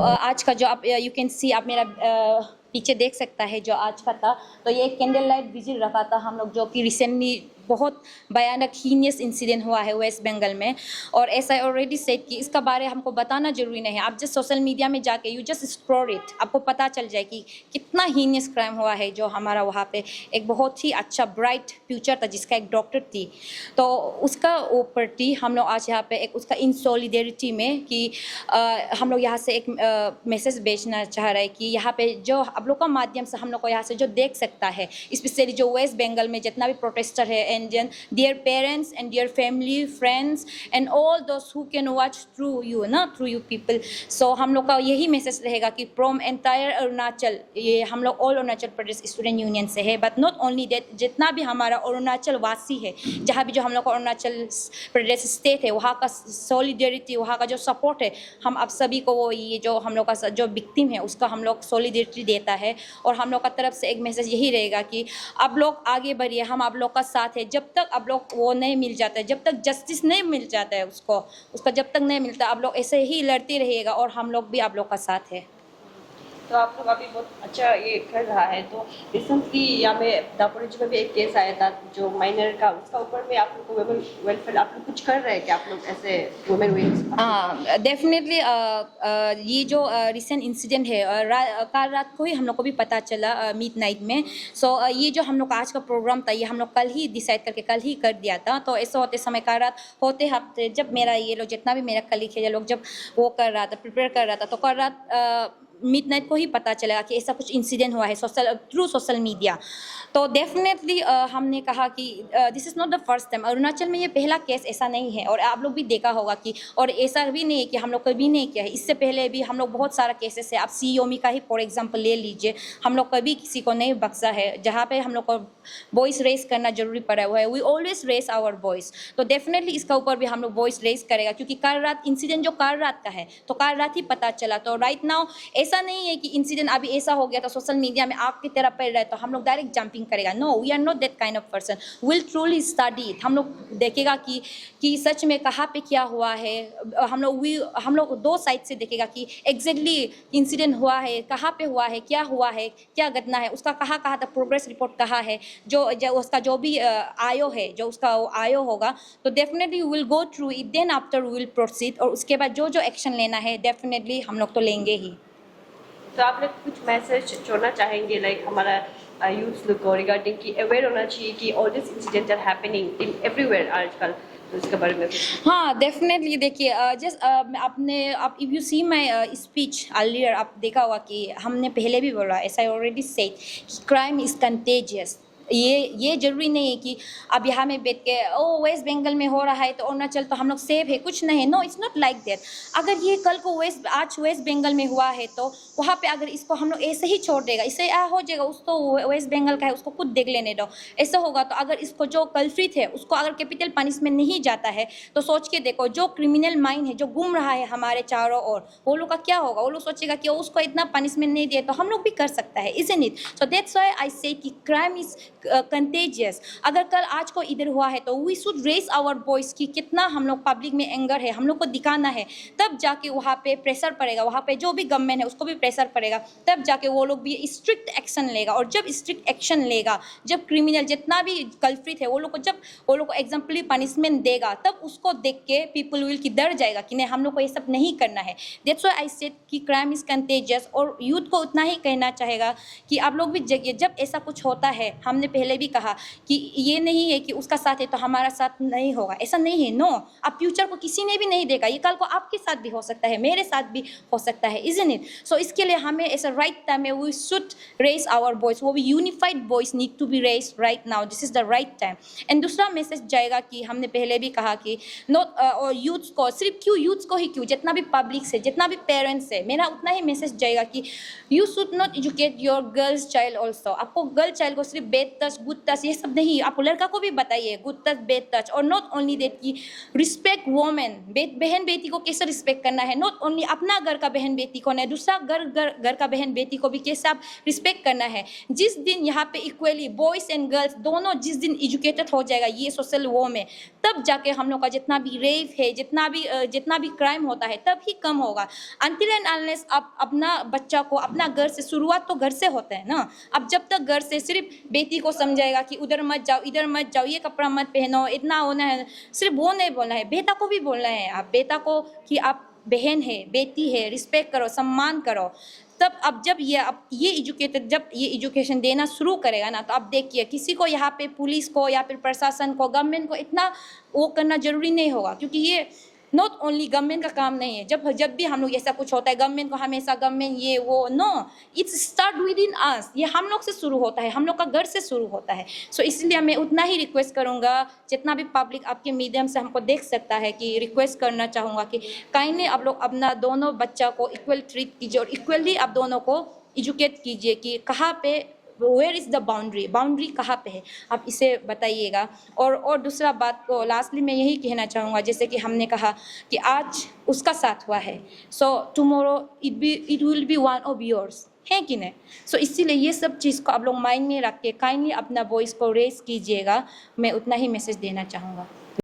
आज का जो आप यू कैन सी आप मेरा पीछे देख सकता है जो आज का था, तो ये कैंडल लाइट विजिल रखा था हम लोग, जो कि रिसेंटली बहुत भयानक हीनियस इंसिडेंट हुआ है वेस्ट बंगाल में। और ऐसा ऑलरेडी सेट कि इसका बारे हमको बताना जरूरी नहीं है, आप जस्ट सोशल मीडिया में जाके यू जस्ट स्क्रॉल इट, आपको पता चल जाए कि कितना हीनियस क्राइम हुआ है। जो हमारा वहाँ पे एक बहुत ही अच्छा ब्राइट फ्यूचर था, जिसका एक डॉक्टर थी, तो उसका ऊपर थी हम लोग आज यहाँ पे एक उसका इन सॉलिडेरिटी में कि हम लोग यहाँ से एक मैसेज भेजना चाह रहे हैं कि यहाँ पे जो आप लोग का माध्यम से हम लोग को यहाँ से जो देख सकता है, स्पेशली जो वेस्ट बंगाल में जितना भी प्रोटेस्टर है, and their parents and their family, friends and all those who can watch through you, ना through you people. So हम लोग का यही मैसेज रहेगा कि from entire अरुणाचल, ये हम लोग all Arunachal Pradesh student union से है, बट नॉट ओनली दैट, जितना भी हमारा अरुणाचल वासी है, जहाँ भी जो हम लोग का अरुणाचल प्रदेश स्टेट है, वहाँ का सॉलिडेरिटी, वहाँ का जो सपोर्ट है, हम आप सभी को वो ये जो हम लोग का जो विक्टिम है उसका हम लोग सॉलिडेरिटी देता है। और हम लोग का तरफ से एक मैसेज यही रहेगा कि आप लोग आगे बढ़िए, हम आप लोग का साथ है। जब तक आप लोग वो नहीं मिल जाता है, जब तक जस्टिस नहीं मिल जाता है उसका जब तक नहीं मिलता, आप लोग ऐसे ही लड़ते रहिएगा और हम लोग भी आप लोग का साथ है। तो आप लोग अभी बहुत अच्छा ये कर रहा है। तो रिसेंटली यहाँ में दापोरिजो में भी एक केस आया था जो माइनर का, उसका ऊपर में आप लोग को वुमेन वेलफेयर आप लोग कुछ कर रहे हैं क्या, आप लोग ऐसे वुमेन विंग्स? हाँ, डेफिनेटली ये जो रिसेंट इंसिडेंट है, कल रात को ही हम लोग को भी पता चला मिडनाइट में। सो ये जो हम लोग का आज का प्रोग्राम था, ये हम लोग कल ही डिसाइड करके कल ही कर दिया था। तो ऐसा होते समय कल रात होते हफ्ते जब मेरा ये लोग जितना भी मेरा कलीग है, ये लोग जब वो कर रहा था, प्रिपेयर कर रहा था, तो कल रात मिडनाइट को ही पता चलेगा कि ऐसा कुछ इंसिडेंट हुआ है थ्रू सोशल मीडिया। तो डेफिनेटली हमने कहा कि this is not the first time, Arunachal में ये पहला केस ऐसा नहीं है। और आप लोग भी देखा होगा कि और ऐसा भी नहीं है कि हम लोग कभी नहीं किया है, इससे पहले भी हम लोग बहुत सारा केसेस है। आप सीओमी का ही फॉर एग्जांपल ले लीजिए, हम लोग कभी किसी को नहीं बख्शा है। जहाँ पे हम लोग को वॉइस रेस करना जरूरी पड़ा हुआ है, we always raise our voice. तो डेफिनेटली इसका ऊपर भी हम लोग वॉइस रेस करेगा, क्योंकि कल रात इंसिडेंट जो कल रात का है, तो कल रात ही पता चला। तो राइट नाउ ऐसा नहीं है कि इंसिडेंट अभी ऐसा हो गया तो सोशल मीडिया में आग की तरह पड़ रहा है तो हम लोग डायरेक्ट जंपिंग करेगा। No, we are not that kind of person, will truly study it. हम लोग देखेगा कि सच में कहाँ पे क्या हुआ है। हम लोग दो साइड से देखेगा कि एग्जैक्टली इंसिडेंट हुआ है, कहाँ पे हुआ है, क्या घटना है, उसका कहाँ तक प्रोग्रेस रिपोर्ट कहाँ है, जो उसका जो भी आयो है, जो उसका आयो होगा, तो definitely will go through it, then after will proceed. और उसके बाद जो एक्शन लेना है डेफिनेटली हम लोग तो लेंगे ही। तो आप लोग कुछ मैसेज छोड़ना चाहेंगे लाइक हमारा यूथ लोग को रिगार्डिंग कि अवेयर होना चाहिए कि all this incident are happening in everywhere आजकल, तो इसके बारे में? हाँ, डेफिनेटली देखिए, जस्ट आप if you see my speech earlier, आप देखा होगा कि हमने पहले भी बोला, as I already said, crime is contagious. ये जरूरी नहीं है कि अब यहाँ में बैठ के वेस्ट बंगाल में हो रहा है तो अरुणाचल तो हम लोग सेफ है, कुछ नहीं है। No, it's not like that. अगर ये कल को आज वेस्ट बंगाल में हुआ है तो वहाँ पे अगर इसको हम लोग ऐसे ही छोड़ देगा, इससे हो जाएगा, उसको वेस्ट बंगाल का है, उसको खुद देख लेने दो, ऐसा होगा। तो अगर इसको जो कल्प्रिट है उसको अगर कैपिटल पनिशमेंट नहीं जाता है तो सोच के देखो, जो क्रिमिनल माइंड है जो घूम रहा है हमारे चारों ओर, वो लोग का क्या होगा। वो लोग सोचेगा कि उसको इतना पनिशमेंट नहीं दिए तो हम लोग भी कर सकता है, isn't it? So that's why I से कि क्राइम इज कंटेजियस। अगर कल आज को इधर हुआ है तो we should raise our voice कि कितना हम लोग पब्लिक में एंगर है, हम लोग को दिखाना है, तब जाके वहाँ पे प्रेशर पड़ेगा, वहाँ पे जो भी गवर्नमेंट है उसको भी प्रेशर पड़ेगा, तब जाके वो लोग भी स्ट्रिक्ट एक्शन लेगा। और जब स्ट्रिक्ट एक्शन लेगा, जब क्रिमिनल जितना भी कल्प्रिट है वो लोग को एग्जाम्पली पनिशमेंट देगा, तब उसको देख के पीपल विल की डर जाएगा कि नहीं, हम लोग को ये सब नहीं करना है। दैट्स व्हाई आई सेड कि क्राइम इज कंटेजियस। और यूथ को उतना ही कहना चाहेगा कि आप लोग भी जब ऐसा कुछ होता है, हमने पहले भी कहा कि ये नहीं है कि उसका साथ है तो हमारा साथ नहीं होगा, ऐसा नहीं है। नो, आप फ्यूचर को किसी ने भी नहीं देखा, ये कल को आपके साथ भी हो सकता है, मेरे साथ भी हो सकता है, इजंट इट? सो इसके लिए हमें ऐसा राइट टाइम है, we should raise our voice, वो भी unified voice need to be raise right now, this is the right time. And दूसरा मैसेज जाएगा कि हमने पहले भी कहा कि नॉट और यूथ्स को, सिर्फ क्यों यूथ्स को ही क्यों, जितना भी पब्लिक से, जितना भी पेरेंट्स है, मेरा उतना ही मैसेज जाएगा कि you should not educate your girls child also. आपको गर्ल चाइल्ड को सिर्फ बेड टच गुड टच ये सब नहीं, आप लड़का को भी बताइए गुड टच बैड टच। और नॉट ओनली दैट कि रिस्पेक्ट वोमेन, बहन बेटी को कैसे रिस्पेक्ट करना है, नॉट ओनली अपना घर का बहन बेटी को नहीं, दूसरा घर का बहन बेटी को भी कैसे आप रिस्पेक्ट करना है। जिस दिन यहाँ पे इक्वली बॉयज एंड गर्ल्स दोनों जिस दिन एजुकेटेड हो जाएगा ये सोशल वो में, तब जाके हम लोग का जितना भी रेप है, जितना भी क्राइम होता है तब ही कम होगा। अनटिल एंड अनलेस आप अपना बच्चा को अपना घर से, शुरुआत तो घर से होता है ना। अब जब तक घर से सिर्फ बेटी को समझाएगा कि उधर मत जाओ, इधर मत जाओ, ये कपड़ा मत पहनो, इतना होना है, सिर्फ वो नहीं बोलना है, बेटा को भी बोलना है। आप बेटा को कि आप बहन है, बेटी है, रिस्पेक्ट करो, सम्मान करो। तब अब जब ये एजुकेटेड, जब ये एजुकेशन देना शुरू करेगा ना, तो आप देखिए किसी को यहाँ पे पुलिस को या फिर प्रशासन को, गवर्नमेंट को इतना वो करना जरूरी नहीं होगा, क्योंकि ये नॉट ओनली गवर्नमेंट का काम नहीं है। जब भी हम लोग ऐसा कुछ होता है गवर्नमेंट को हमेशा गवर्नमेंट ये वो, no, it's start within us. ये हम लोग से शुरू होता है, हम लोग का घर से शुरू होता है। सो इसलिए मैं उतना ही रिक्वेस्ट करूँगा, जितना भी पब्लिक आपके मीडियम से हमको देख सकता है, कि रिक्वेस्ट करना चाहूँगा कि काइंडली आप लोग अपना दोनों बच्चा को इक्वल ट्रीट कीजिए और इक्वली आप दोनों को एजुकेट कीजिए कि कहाँ पे, वेयर इज़ द बाउंड्री कहाँ पे है, आप इसे बताइएगा। और दूसरा बात को लास्टली मैं यही कहना चाहूँगा, जैसे कि हमने कहा कि आज उसका साथ हुआ है, so tomorrow it will be one of yours, है कि नहीं। सो इसीलिए ये सब चीज़ को आप लोग माइंड में रख के काइंडली अपना वॉइस को रेज कीजिएगा। मैं उतना ही मैसेज देना चाहूँगा।